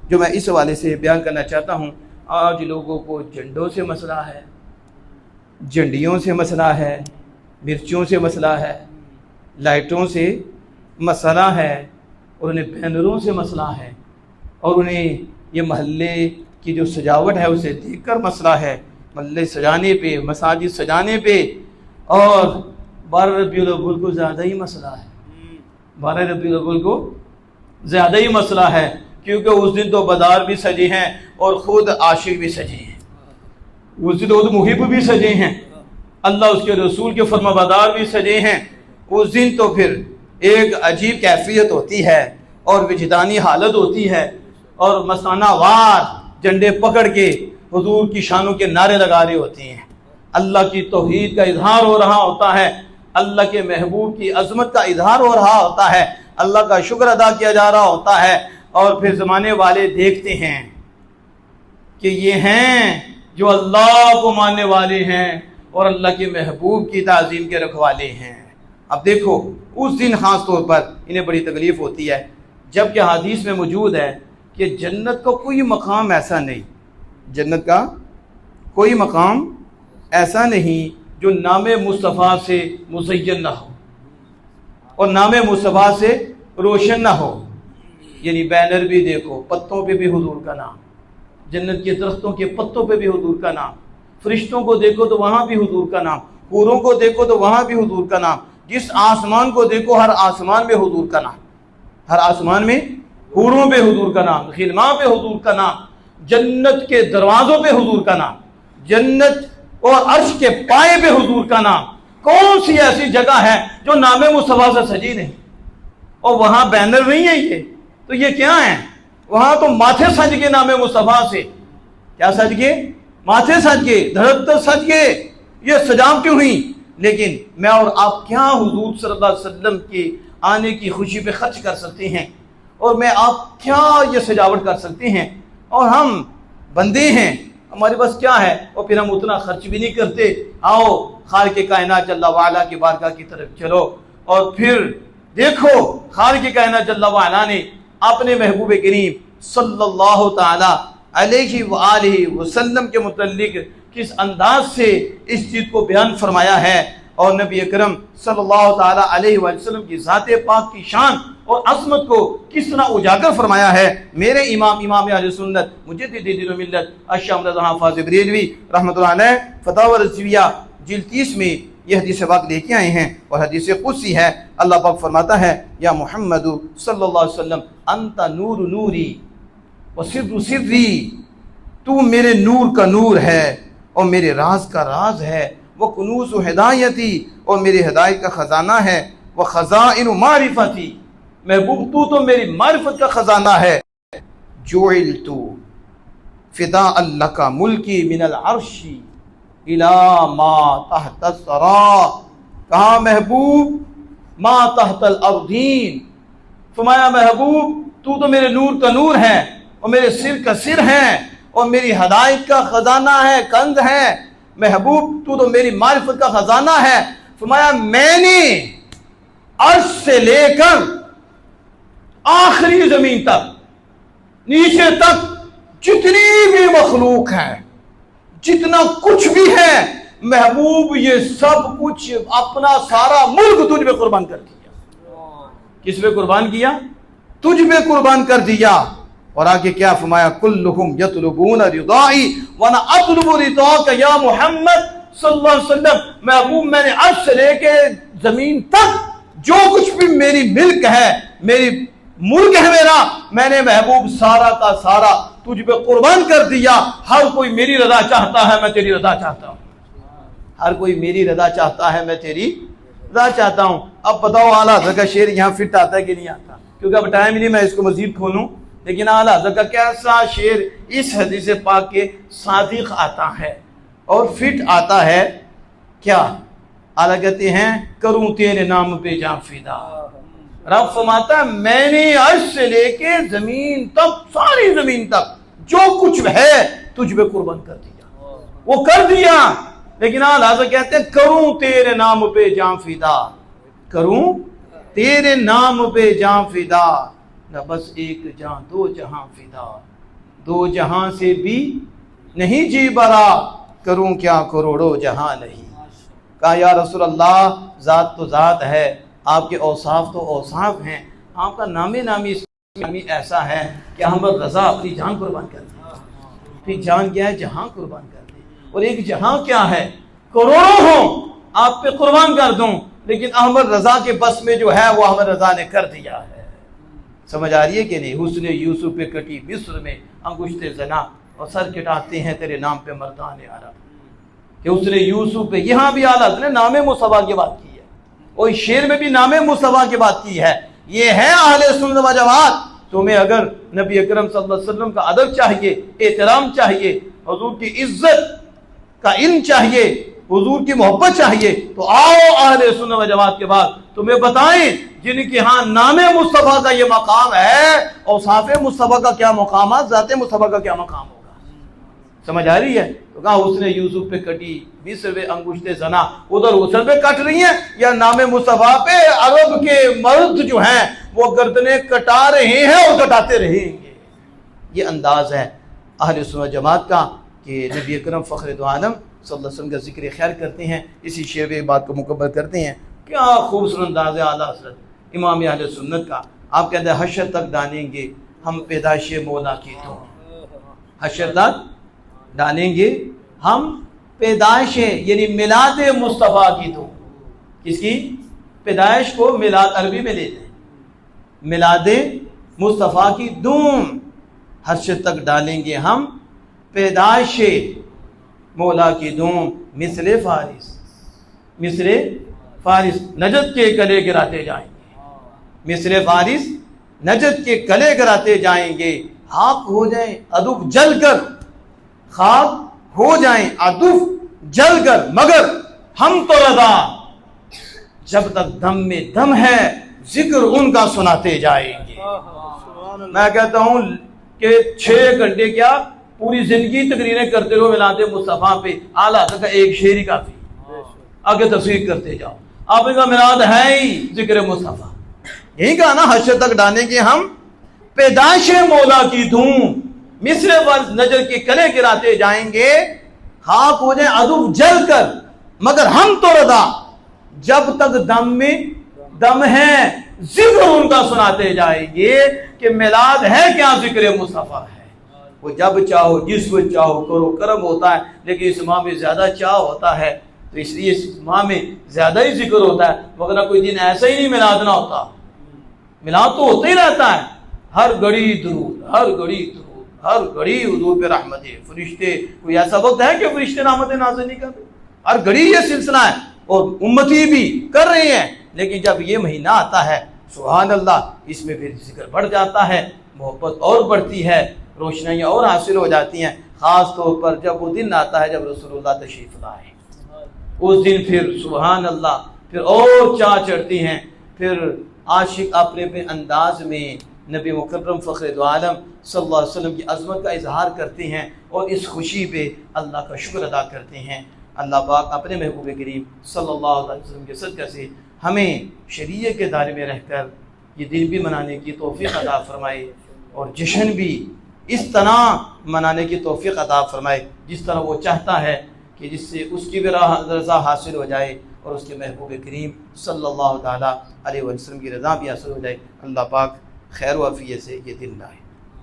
जो मैं इस हवाले से बयान करना चाहता हूँ। आज लोगों को झंडों से मसला है, झंडियों से मसला है, मिर्चों से मसला है, लाइटों से मसला है, और उन्हें बैनरों से मसला है, और उन्हें ये महल्ले की जो सजावट है उसे देखकर मसला है। महल्ले सजाने पे, मसाजिद सजाने पे, और 12 रबीउल अव्वल को ज़्यादा ही मसला है। 12 रबीउल अव्वल को ज़्यादा ही मसला है, क्योंकि उस दिन तो बाजार भी सजे हैं और ख़ुद आशिक भी सजे हैं। उस दिन तो मुहिब भी सजे हैं, अल्लाह उसके रसूल के फरमाबरदार भी सजे हैं। उस दिन तो फिर एक अजीब कैफियत होती है और विजदानी हालत होती है, और मसाना वार झंडे पकड़ के हुजूर की शानों के नारे लगा रहे होते हैं। अल्लाह की तौहीद का इजहार हो रहा होता है, अल्लाह के महबूब की अजमत का इजहार हो रहा होता है, अल्लाह का शुक्र अदा किया जा रहा होता है। और फिर ज़माने वाले देखते हैं कि ये हैं जो अल्लाह को मानने वाले हैं और अल्लाह के महबूब की ताज़ीम के रखवाले हैं। अब देखो, उस दिन ख़ास तौर पर इन्हें बड़ी तकलीफ़ होती है, जबकि हदीस में मौजूद है कि जन्नत का कोई मकाम ऐसा नहीं, जन्नत का कोई मकाम ऐसा नहीं जो नाम मुस्तफ़ा से मुज़य्यन ना हो और नाम मुस्तफ़ा से रोशन ना हो। यानी बैनर भी देखो, पत्तों पे भी हुजूर का नाम, जन्नत के दरख्तों के पत्तों पे भी हुजूर का नाम, फरिश्तों को देखो तो वहाँ भी हुजूर का नाम, हूरों को देखो तो वहाँ भी हुजूर का नाम, जिस आसमान को देखो हर आसमान में हुजूर का नाम, हर आसमान में हूरों पे हुजूर का नाम, खिलमा पे हुजूर का नाम, जन्नत के दरवाज़ों पे हुजूर का नाम, जन्नत और अर्श के पाए पे हुजूर का नाम। कौन सी ऐसी जगह है जो नामे मुस्तफ़ा से सजी नहीं और वहाँ बैनर नहीं है? ये तो ये क्या है? वहां तो माथे सज के नामे मुस्तफ़ा से, क्या सज के? माथे सज के, धड़कते सज के, ये सजावट क्यों हुई? लेकिन मैं और आप क्या हुजूर सल्लल्लाहु अलैहि वसल्लम के आने की खुशी पे खर्च कर सकते हैं, और मैं आप क्या ये सजावट कर सकते हैं? और हम बंदे हैं, हमारे पास क्या है, और फिर हम उतना खर्च भी नहीं करते। आओ खालिक़ कायनात जल्ला वाला की बारगाह की तरफ चलो, और फिर देखो खालिक़ कायनात जल्ला वाला ने अपने महबूब करीम सल्लल्लाहु ताला अलैहि व आलिहि वसल्लम के मुतल्लिक किस अंदाज से इस चीज़ को बयान फरमाया है, और नबी अकरम सल्लल्लाहु ताला अलैहि वसल्लम की ज़ाते पाक की शान और अज़मत को किस तरह उजागर फरमाया है। मेरे इमाम अहले सुन्नत मुजद्दिद दीन व मिल्लत अश-शाह हाफ़िज़ बरेलवी रहमतुल्लाह अलैह फ़तावा रज़विया जिल्द 30 में यह हदीस पाक लेके आए हैं, और हदीस कुदसी है। अल्लाह पाक फरमाता है, या मुहम्मदु सल्लल्लाहु अलैहि वसल्लम अंता नूर नूरी व सिर्रु सिर्री, तू मेरे नूर का नूर है और मेरे राज का राज है, वह कुनूज़ हिदायती, और मेरी हिदायत का ख़जाना है, वह ख़ज़ाइनु मारिफती, महबूब तू तो मेरी मारिफत का ख़जाना है। जुइलतु फ़िदा अल्लाह का मुल्की मिनल अर्शी इला मा तहत सरा, कहा महबूब मा तहतल अर्दीन, फरमाया महबूब तू तो मेरे नूर का नूर है और मेरे सिर का सिर है और मेरी हदायत का खजाना है, कंद है। महबूब तू तो मेरी मारिफत का खजाना है। फरमाया मैंने अर्श से लेकर आखिरी जमीन तक, नीचे तक जितनी भी मखलूक है, जितना कुछ भी है, महबूब ये सब कुछ अपना सारा मुल्क तुझ पे कुर्बान कर दिया। किस पे कुर्बान किया? तुझ पे कुर्बान कर दिया। और आगे क्या फरमाया? कुल्लुहुम यतलुबून रिदाई व अना अतलुबु रिदाका या मोहम्मद सल्लल्लाहु अलैहि वसल्लम। महबूब मैंने अर्श से लेके जमीन तक जो कुछ भी मेरी मिल्क है, मेरी मुल्क है मेरा, मैंने महबूब सारा का सारा तुझ पे कुर्बान कर दिया। हर कोई मेरी रजा चाहता है, मैं तेरी रजा चाहता हूँ। हर कोई मेरी रजा चाहता है, मैं तेरी रजा चाहता हूँ। अब बताओ आला हज़रत का शेर यहाँ फिट आता है कि नहीं आता? क्योंकि अब टाइम ही नहीं मैं इसको मजीद खोलूँ, लेकिन आला हज़रत का कैसा शेर इस हदीस पाक के सादिक आता है और फिट आता है। क्या आला कहते हैं? करूँ तेरे नाम पे जां फिदा। रब फरमाता मैंने अर्श से लेके जमीन तक, सारी जमीन तक जो कुछ है तुझ पे कुर्बान कर दिया, वो कर दिया। लेकिन आला हज़रत कहते हैं करूं तेरे नाम पे जां फिदा, करूं तेरे नाम पे जां फिदा, न बस एक जां दो जहां फिदा, दो जहां से भी नहीं जी बरा, करूं क्या करोड़ों जहां नहीं। कहा या रसूल अल्लाह, ज़ात तो ज़ात है, आपके औसाफ तो औसाफ हैं, आपका नामे नामी ऐसा है कि हम रज़ा अपनी जान कुर्बान कर दें। फिर जान क्या है? जहां कुर्बान कर दें। और एक जहां क्या है? करोड़ों हो आप पे कुर्बान कर दूं, लेकिन अहमद रजा के बस में जो है वो अहमद रजा ने कर दिया है। समझ आ रही है कि नहीं? हुस्न यूसुफ पे कटी मिस्र में अंगुश्ते जना, और सर कटाते हैं तेरे नाम पे मर्दान अरब। कि उसने यूसुफ पे, यहाँ भी आला ने नामे मुस्तफा की बात की है, और शेर में भी नामे मुस्तफा की बात की है। ये है अहले सुन्नत व जमात। तुम्हें अगर नबी अकरम सल्लल्लाहु अलैहि वसल्लम का अदब चाहिए, एहतराम चाहिए, हुजूर की इज्जत का इल्म चाहिए, हुजूर की मोहब्बत चाहिए, तो आओ अहले सुन्नत व जमात के बाद तुम्हें बताएं जिनके यहाँ नामे मुस्तफा का ये मकाम है, और साफे मुस्तफा का क्या मकाम है, ज़ाते मुस्तफा का क्या मकाम होगा। समझ आ रही है? तो कहा उसने यूसुफ पे कटी मिस्र में अंगुश्ते जना, उधर हुसन पे कट रही है, या नामे मुस्तफा पे अरब के मर्द जो हैं वो गर्दने कटा रहे हैं और कटाते रहेंगे। ये अंदाज है अहले सुन्नत जमात का कि नबी अकरम फ़ख्र दो आलम सल्लल्लाहु अलैहि वसल्लम का जिक्र खैर करते हैं। इसी शेर में बात को मुकम्मल करते हैं। क्या खूबसूरत अंदाज़ है आला हज़रत इमाम अहले सुन्नत का। आप कहते हैं हशर तक डालेंगे हम पैदाइश मौला की तो, हशर तक डालेंगे हम पैदाइश यानी मिलाद मुस्तफ़ा की तो। किसकी पैदाइश को मिलाद अरबी में लेते हैं, मिलाद मुस्तफ़ा की दूम हशर तक डालेंगे हम पैदाइश मौला की दूम। मिसले फारिस, मिसले फारिस नजद के कले गिराते जाएंगे, मिसले फारिस नजद के कले गिराते जाएंगे। खाक हो जाए अदुफ जल कर, खाक हो जाए अदुफ जल कर, मगर हम तो रज़ा जब तक दम में दम है जिक्र उनका सुनाते जाएंगे। मैं कहता हूं कि 6 घंटे क्या पूरी जिंदगी तकरीरें करते रहो मिलाते मुस्तफा पे, आला तक का एक शेर ही काफी, आगे तफसीर करते जाओ। आपने कहा मिलाद है ही जिक्र मुस्तफा, यही कहा ना हशर तक डालेंगे हम पैदाइश मौला की धूम, मिस्र पर नजर के कले गिराते जाएंगे। खाक हो जाए अदुफ जल कर, मगर हम तो रज़ा जब तक दम में दम है जिक्र उनका सुनाते जाएंगे। कि मिलाद है क्या? जिक्र मुस्तफा है। वो जब चाहो जिस वक्त चाहो करो, करम होता है, लेकिन इस माह में ज्यादा चाह होता है, तो इसलिए इस माह में ज्यादा ही जिक्र होता है। वरना कोई दिन ऐसा ही नहीं मिलाद ना होता, मिलाद तो होता ही रहता है। हर घड़ी दुरूद, हर घड़ी दुरूद, हर घड़ी हुजूर पे रहमतें, फरिश्ते। कोई ऐसा वक्त है कि फरिश्ते रहमतें नाज़िल नहीं कर रहे? हर घड़ी ये सिलसिला है, और उम्मती भी कर रहे हैं। लेकिन जब ये महीना आता है, सुभान अल्लाह, इसमें फिर जिक्र बढ़ जाता है, मोहब्बत और बढ़ती है, रोशनियाँ और हासिल हो जाती हैं। ख़ास तौर पर जब वो दिन आता है जब रसूलुल्लाह तशरीफ़ लाए, उस दिन फिर सुभान अल्लाह फिर और चाह चढ़ती हैं। फिर आशिक अपने अपने अंदाज में नबी मुकर्रम फ़ख्र दो आलम सल्लल्लाहु अलैहि वसल्लम की अज़मत का इजहार करते हैं, और इस खुशी पे अल्लाह का शुक्र अदा करते हैं। अल्लाह पाक अपने महबूब करीम सल्लल्लाहु अलैहि वसल्लम के सदक़े से हमें शरीयत के दायरे में रहकर ये दिन भी मनाने की तौफ़ीक़ अता फ़रमाए, और जश्न भी इस तरह मनाने की तौफ़ीक़ अता फ़रमाए जिस तरह वो चाहता है, कि जिससे उसकी भी रज़ा हासिल हो जाए और उसके महबूब करीम सल्लल्लाहु ताला अलैहि वसल्लम की रज़ा भी हासिल हो जाए। अल्लाह पाक खैर व आफ़ियत से ये दिन लाए।